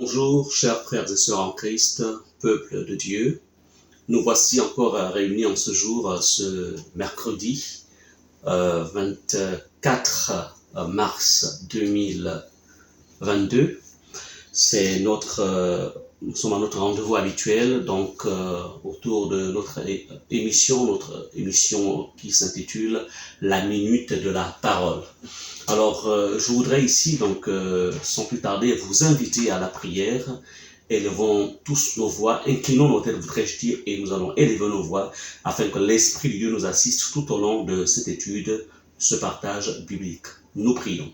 Bonjour, chers frères et sœurs en Christ, peuple de Dieu. Nous voici encore réunis en ce jour, ce mercredi 24 mars 2022. Nous sommes à notre rendez-vous habituel, donc autour de notre émission qui s'intitule La Minute de la Parole. Alors, je voudrais ici, donc, sans plus tarder, vous inviter à la prière. Élevons tous nos voix, inclinons nos têtes, voudrais-je dire, et nous allons élever nos voix afin que l'Esprit de Dieu nous assiste tout au long de cette étude, ce partage biblique. Nous prions.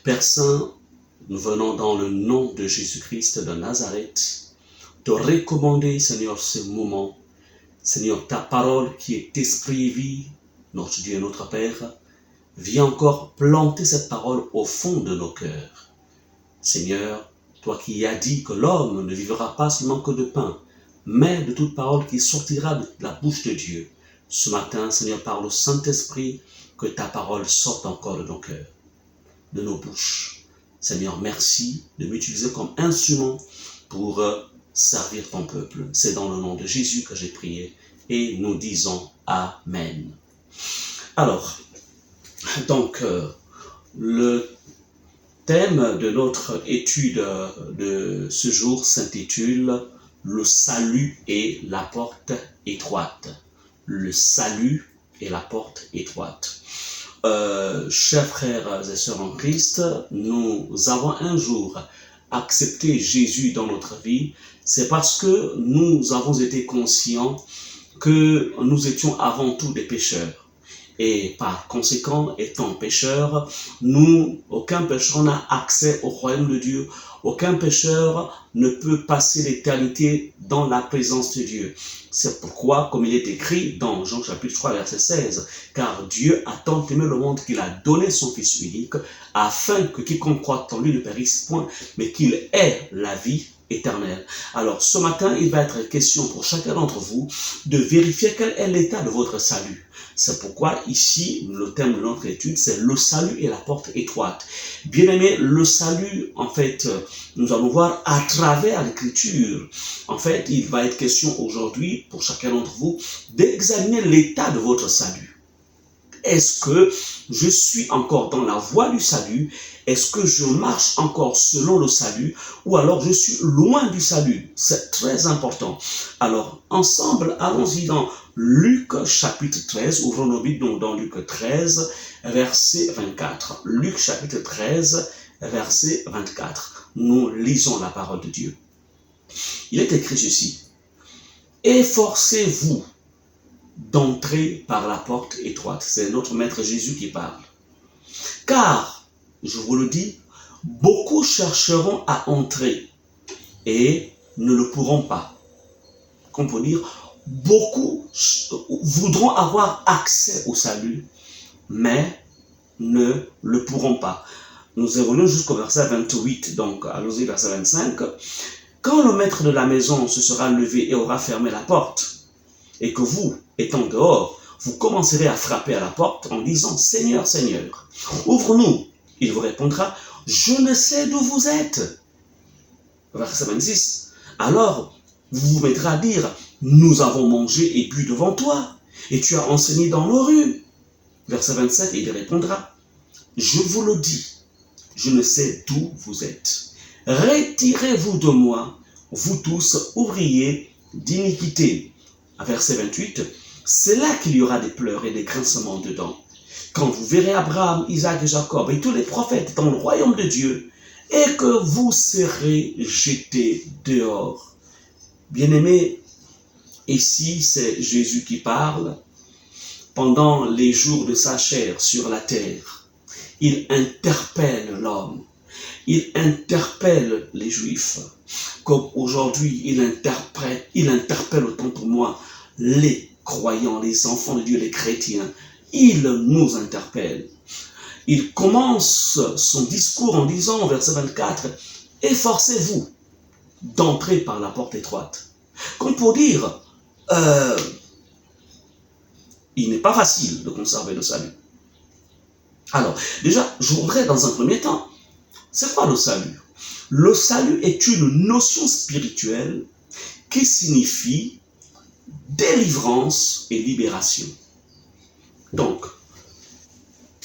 Père Saint, nous venons dans le nom de Jésus-Christ de Nazareth te recommander, Seigneur, ce moment. Seigneur, ta parole qui est esprit et vie, notre Dieu et notre Père, viens encore planter cette parole au fond de nos cœurs. Seigneur, toi qui as dit que l'homme ne vivra pas seulement que de pain, mais de toute parole qui sortira de la bouche de Dieu. Ce matin, Seigneur, par le Saint-Esprit, que ta parole sorte encore de nos cœurs, de nos bouches. Seigneur, merci de m'utiliser comme instrument pour servir ton peuple. C'est dans le nom de Jésus que j'ai prié et nous disons Amen. Alors, donc, le thème de notre étude de ce jour s'intitule « Le salut et la porte étroite ». Le salut et la porte étroite. Chers frères et sœurs en Christ, nous avons un jour accepté Jésus dans notre vie. C'est parce que nous avons été conscients que nous étions avant tout des pécheurs. Et par conséquent, étant pécheurs, aucun pécheur n'a accès au royaume de Dieu. Aucun pécheur ne peut passer l'éternité dans la présence de Dieu. C'est pourquoi, comme il est écrit dans Jean chapitre 3, verset 16, « Car Dieu a tant aimé le monde qu'il a donné son Fils unique, afin que quiconque croit en lui ne périsse point, mais qu'il ait la vie éternelle. » Alors, ce matin, il va être question pour chacun d'entre vous de vérifier quel est l'état de votre salut. C'est pourquoi ici, le thème de notre étude, c'est le salut et la porte étroite. Bien aimé, le salut, en fait, nous allons voir à travers l'écriture. En fait, il va être question aujourd'hui, pour chacun d'entre vous, d'examiner l'état de votre salut. Est-ce que je suis encore dans la voie du salut? Est-ce que je marche encore selon le salut? Ou alors je suis loin du salut? C'est très important. Alors, ensemble, allons-y dans Luc chapitre 13. Ouvrons nos Bibles dans Luc 13, verset 24. Luc chapitre 13, verset 24. Nous lisons la parole de Dieu. Il est écrit ceci. « Efforcez-vous d'entrer par la porte étroite. » C'est notre Maître Jésus qui parle. « Car, je vous le dis, beaucoup chercheront à entrer et ne le pourront pas. » Qu'on peut dire, beaucoup voudront avoir accès au salut, mais ne le pourront pas. Nous évoluons jusqu'au verset 28, donc allons-y, verset 25. « Quand le maître de la maison se sera levé et aura fermé la porte, et que vous, étant dehors, vous commencerez à frapper à la porte en disant « Seigneur, Seigneur, ouvre-nous !» Il vous répondra « Je ne sais d'où vous êtes. » Verset 26. Alors, vous vous mettrez à dire « Nous avons mangé et bu devant toi, et tu as enseigné dans nos rues. » Verset 27, il répondra « Je vous le dis, je ne sais d'où vous êtes. Retirez-vous de moi, vous tous ouvriers d'iniquité. » Verset 28, c'est là qu'il y aura des pleurs et des grincements dedans. Quand vous verrez Abraham, Isaac et Jacob et tous les prophètes dans le royaume de Dieu, et que vous serez jetés dehors. Bien-aimés, ici c'est Jésus qui parle. Pendant les jours de sa chair sur la terre, il interpelle l'homme. Il interpelle les Juifs. Comme aujourd'hui, il interpelle autant pour moi les croyants, les enfants de Dieu, les chrétiens. Il nous interpelle. Il commence son discours en disant, au verset 24, « Efforcez-vous d'entrer par la porte étroite. » Comme pour dire, il n'est pas facile de conserver le salut. Alors, déjà, je voudrais dans un premier temps, c'est quoi le salut? Le salut est une notion spirituelle qui signifie délivrance et libération. Donc,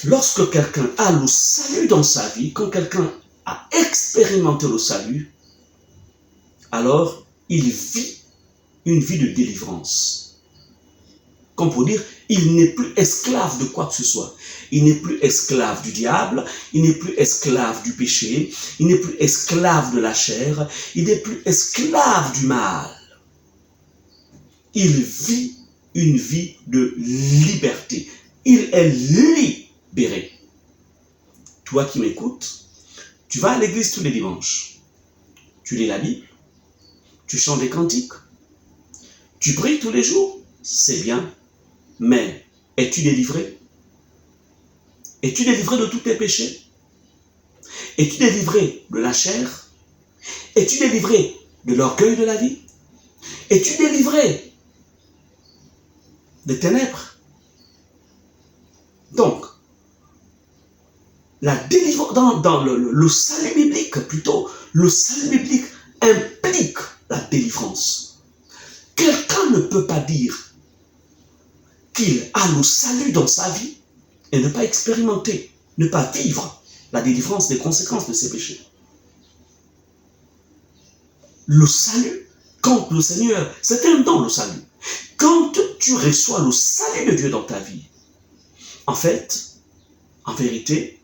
lorsque quelqu'un a le salut dans sa vie, quand quelqu'un a expérimenté le salut, alors il vit une vie de délivrance. Comme pour dire, il n'est plus esclave de quoi que ce soit. Il n'est plus esclave du diable, il n'est plus esclave du péché, il n'est plus esclave de la chair, il n'est plus esclave du mal. Il vit une vie de liberté. Il est libéré. Toi qui m'écoutes, tu vas à l'église tous les dimanches. Tu lis la Bible, tu chantes des cantiques, tu pries tous les jours, c'est bien. Mais es-tu délivré? Es-tu délivré de tous tes péchés? Es-tu délivré de la chair? Es-tu délivré de l'orgueil de la vie? Es-tu délivré des ténèbres? Donc, la délivrance, dans le salut biblique, plutôt, le salut biblique implique la délivrance. Quelqu'un ne peut pas dire qu'il a le salut dans sa vie et ne pas expérimenter, ne pas vivre la délivrance des conséquences de ses péchés. Le salut, quand le Seigneur, c'est un don le salut. Quand tu reçois le salut de Dieu dans ta vie, en fait, en vérité,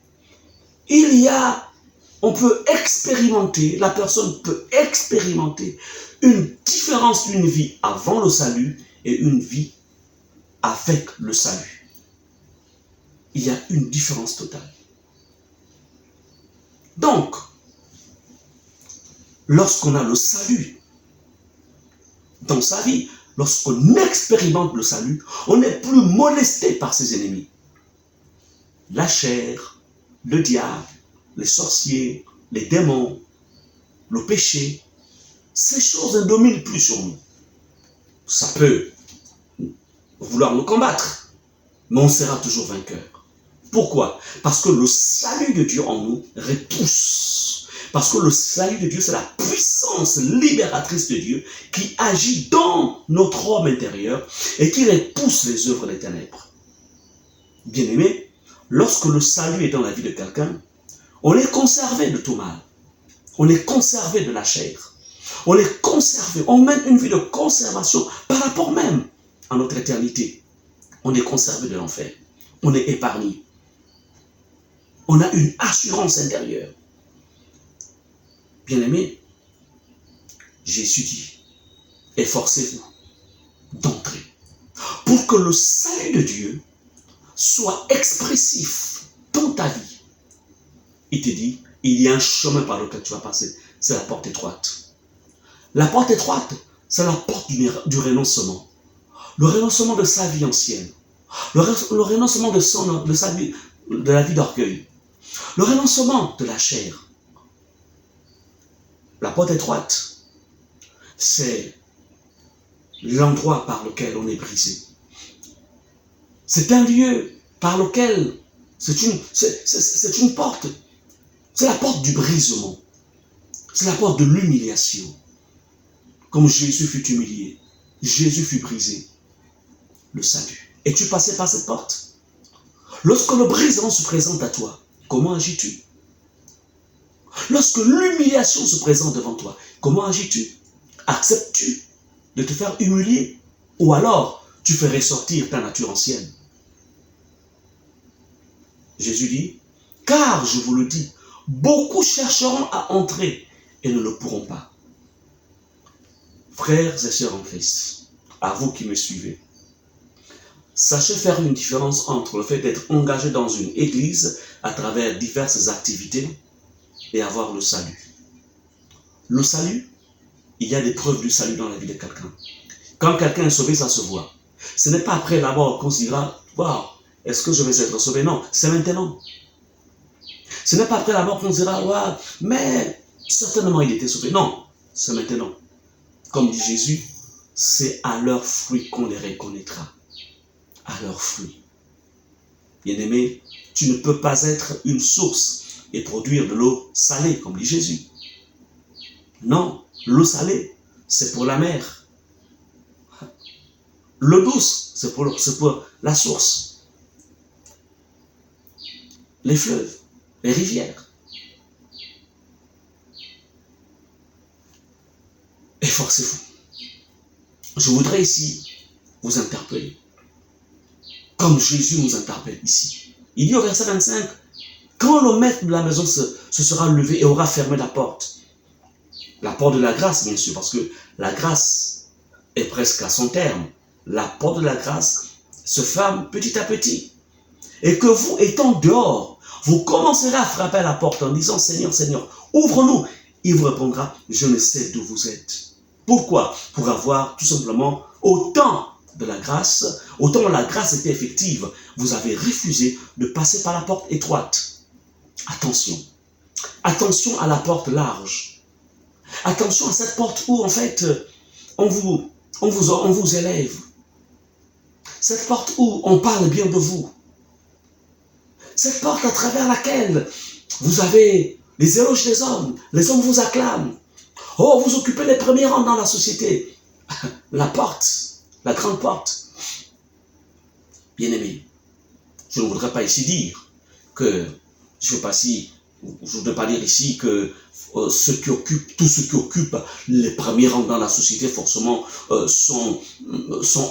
on peut expérimenter, la personne peut expérimenter une différence d'une vie avant le salut et une vie avec le salut. Il y a une différence totale. Donc, lorsqu'on a le salut dans sa vie, lorsqu'on expérimente le salut, on n'est plus molesté par ses ennemis. La chair, le diable, les sorciers, les démons, le péché, ces choses ne dominent plus sur nous. Ça peut vouloir nous combattre, mais on sera toujours vainqueur. Pourquoi? Parce que le salut de Dieu en nous repousse. Parce que le salut de Dieu, c'est la puissance libératrice de Dieu qui agit dans notre homme intérieur et qui repousse les œuvres des ténèbres. Bien-aimé, lorsque le salut est dans la vie de quelqu'un, on est conservé de tout mal. On est conservé de la chair. On est conservé. On mène une vie de conservation par rapport même à notre éternité. On est conservé de l'enfer. On est épargné. On a une assurance intérieure. Bien-aimé, Jésus dit, efforcez-vous d'entrer pour que le salut de Dieu soit expressif dans ta vie. Il te dit, il y a un chemin par lequel tu vas passer. C'est la porte étroite. La porte étroite, c'est la porte du renoncement. Le renoncement de sa vie ancienne. Le renoncement de la vie d'orgueil. Le renoncement de la chair. La porte étroite, c'est l'endroit par lequel on est brisé. C'est un lieu par lequel c'est une porte. C'est la porte du brisement. C'est la porte de l'humiliation. Comme Jésus fut humilié, Jésus fut brisé. Le salut. Es-tu passé par cette porte? Lorsque le brisement se présente à toi, comment agis-tu? Lorsque l'humiliation se présente devant toi, comment agis-tu? Acceptes-tu de te faire humilier? Ou alors, tu fais ressortir ta nature ancienne? Jésus dit, car je vous le dis, beaucoup chercheront à entrer et ne le pourront pas. Frères et sœurs en Christ, à vous qui me suivez, sachez faire une différence entre le fait d'être engagé dans une église à travers diverses activités et avoir le salut. Le salut, il y a des preuves du salut dans la vie de quelqu'un. Quand quelqu'un est sauvé, ça se voit. Ce n'est pas après la mort qu'on se dira, waouh, est-ce que je vais être sauvé? Non, c'est maintenant. Ce n'est pas après la mort qu'on se dira, waouh, mais certainement il était sauvé. Non, c'est maintenant. Comme dit Jésus, c'est à leurs fruits qu'on les reconnaîtra. À leurs fruits. Bien-aimé, tu ne peux pas être une source et produire de l'eau salée, comme dit Jésus. Non, l'eau salée, c'est pour la mer. L'eau douce, c'est pour la source. Les fleuves, les rivières. Efforcez-vous. Je voudrais ici vous interpeller. Comme Jésus nous interpelle ici. Il dit au verset 25, quand le maître de la maison se sera levé et aura fermé la porte de la grâce, bien sûr, parce que la grâce est presque à son terme. La porte de la grâce se ferme petit à petit. Et que vous, étant dehors, vous commencerez à frapper à la porte en disant, Seigneur, Seigneur, ouvre-nous. Il vous répondra, je ne sais d'où vous êtes. Pourquoi? Pour avoir tout simplement autant de la grâce, autant la grâce était effective, vous avez refusé de passer par la porte étroite. Attention. Attention à la porte large. Attention à cette porte où, en fait, on vous élève. Cette porte où on parle bien de vous. Cette porte à travers laquelle vous avez les éloges des hommes. Les hommes vous acclament. Oh, vous occupez les premiers rangs dans la société. La porte, la grande porte. Bien-aimé, je ne voudrais pas ici dire que, je ne voudrais pas dire ici que tous ceux qui occupent les premiers rangs dans la société, forcément, sont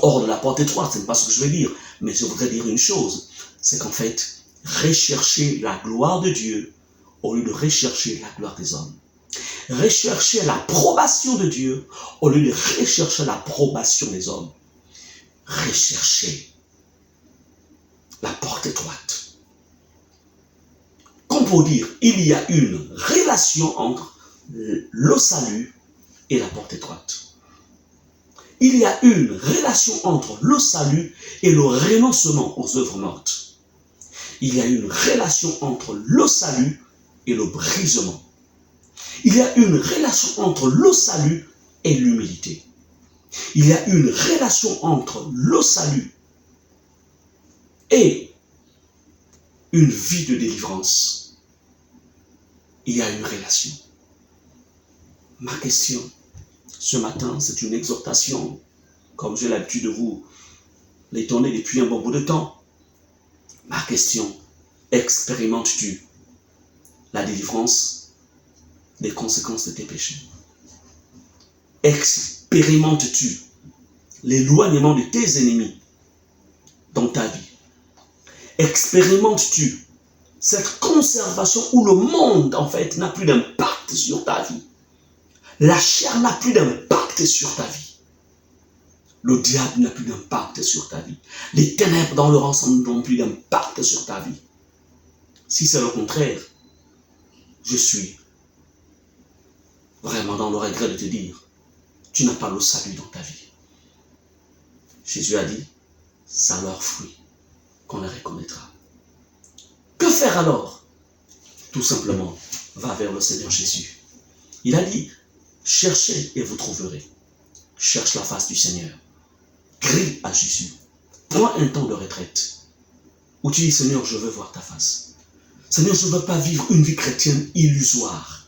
hors de la porte étroite. Ce n'est pas ce que je veux dire. Mais je voudrais dire une chose, c'est qu'en fait, rechercher la gloire de Dieu au lieu de rechercher la gloire des hommes. Rechercher l'approbation de Dieu au lieu de rechercher l'approbation des hommes. Rechercher la porte étroite. Comme pour dire, il y a une relation entre le salut et la porte étroite. Il y a une relation entre le salut et le renoncement aux œuvres mortes. Il y a une relation entre le salut et le brisement. Il y a une relation entre le salut et l'humilité. Il y a une relation entre le salut et une vie de délivrance. Il y a une relation. Ma question ce matin, c'est une exhortation, comme j'ai l'habitude de vous les donner depuis un bon bout de temps. Ma question, expérimentes-tu la délivrance des conséquences de tes péchés? Expérimentes-tu l'éloignement de tes ennemis dans ta vie? Expérimentes-tu cette conservation où le monde, en fait, n'a plus d'impact sur ta vie? La chair n'a plus d'impact sur ta vie. Le diable n'a plus d'impact sur ta vie. Les ténèbres dans leur ensemble n'ont plus d'impact sur ta vie. Si c'est le contraire, je suis vraiment dans le regret de te dire, tu n'as pas le salut dans ta vie. Jésus a dit, c'est à leurs fruits qu'on les reconnaîtra. Que faire alors? Tout simplement, va vers le Seigneur Jésus. Il a dit, cherchez et vous trouverez. Cherche la face du Seigneur. Crie à Jésus. Prends un temps de retraite où tu dis, Seigneur, je veux voir ta face. Seigneur, je ne veux pas vivre une vie chrétienne illusoire.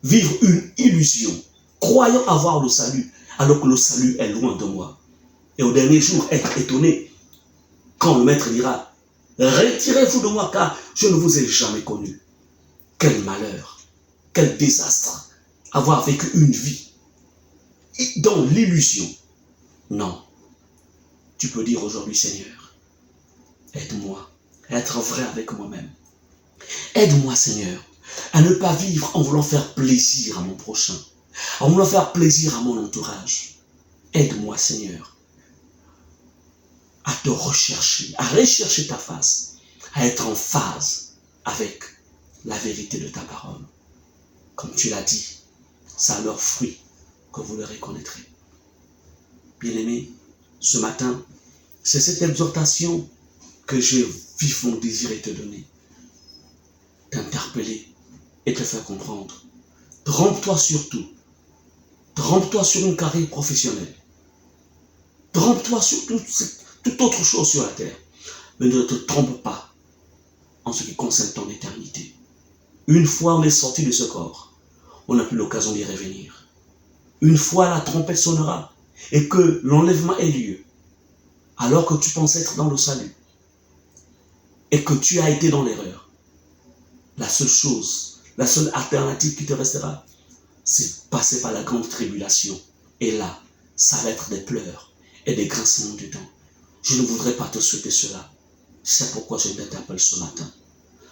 Vivre une illusion, croyant avoir le salut, alors que le salut est loin de moi. Et au dernier jour, être étonné quand le maître dira, retirez-vous de moi car je ne vous ai jamais connu. Quel malheur, quel désastre, avoir vécu une vie dans l'illusion. Non, tu peux dire aujourd'hui, Seigneur, aide-moi à être vrai avec moi-même. Aide-moi, Seigneur, à ne pas vivre en voulant faire plaisir à mon prochain, en voulant faire plaisir à mon entourage. Aide-moi, Seigneur, à te rechercher, à rechercher ta face, à être en phase avec la vérité de ta parole. Comme tu l'as dit, c'est à leurs fruits que vous le reconnaîtrez. Bien-aimé, ce matin, c'est cette exhortation que j'ai vivement désiré te donner. T'interpeller et te faire comprendre. Trompe-toi sur tout. Trompe-toi sur une carrière professionnelle. Trompe-toi sur toute autre chose sur la terre. Mais ne te trompe pas en ce qui concerne ton éternité. Une fois on est sorti de ce corps, on n'a plus l'occasion d'y revenir. Une fois la trompette sonnera et que l'enlèvement ait lieu, alors que tu penses être dans le salut et que tu as été dans l'erreur, la seule chose, la seule alternative qui te restera, c'est passer par la grande tribulation. Et là, ça va être des pleurs et des grincements de dents. Je ne voudrais pas te souhaiter cela. C'est pourquoi je t'appelle ce matin.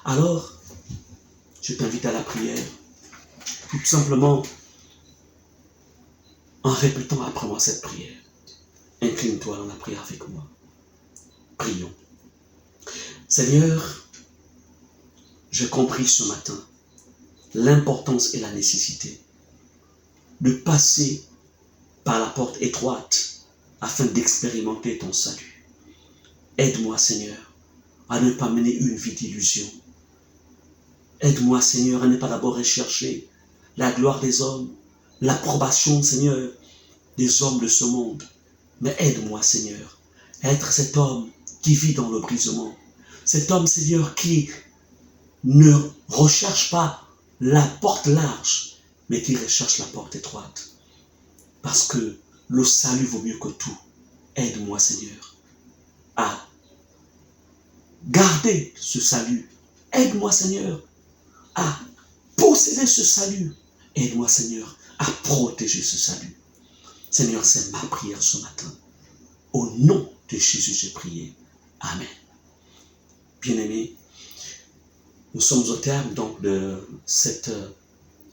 Alors, je t'invite à la prière, tout simplement en répétant après moi cette prière. Incline-toi dans la prière avec moi. Prions. Seigneur, j'ai compris ce matin l'importance et la nécessité de passer par la porte étroite afin d'expérimenter ton salut. Aide-moi, Seigneur, à ne pas mener une vie d'illusion. Aide-moi, Seigneur, à ne pas d'abord rechercher la gloire des hommes, l'approbation, Seigneur, des hommes de ce monde. Mais aide-moi, Seigneur, à être cet homme qui vit dans le brisement. Cet homme, Seigneur, qui ne recherche pas la porte large, mais qui recherche la porte étroite. Parce que le salut vaut mieux que tout. Aide-moi, Seigneur, à garder ce salut. Aide-moi, Seigneur, à posséder ce salut. Aide-moi, Seigneur, à protéger ce salut. Seigneur, c'est ma prière ce matin. Au nom de Jésus, j'ai prié. Amen. Bien-aimés, nous sommes au terme donc de cette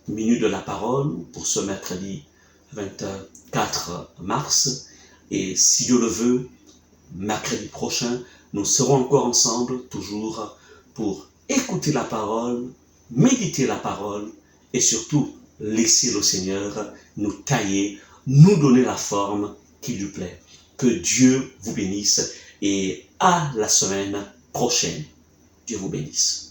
minute de la parole pour ce mercredi 24 mars. Et si Dieu le veut, mercredi prochain, nous serons encore ensemble, toujours pour écouter la parole, méditer la parole et surtout laisser le Seigneur nous tailler, nous donner la forme qui lui plaît. Que Dieu vous bénisse et à la semaine prochaine. Dieu vous bénisse.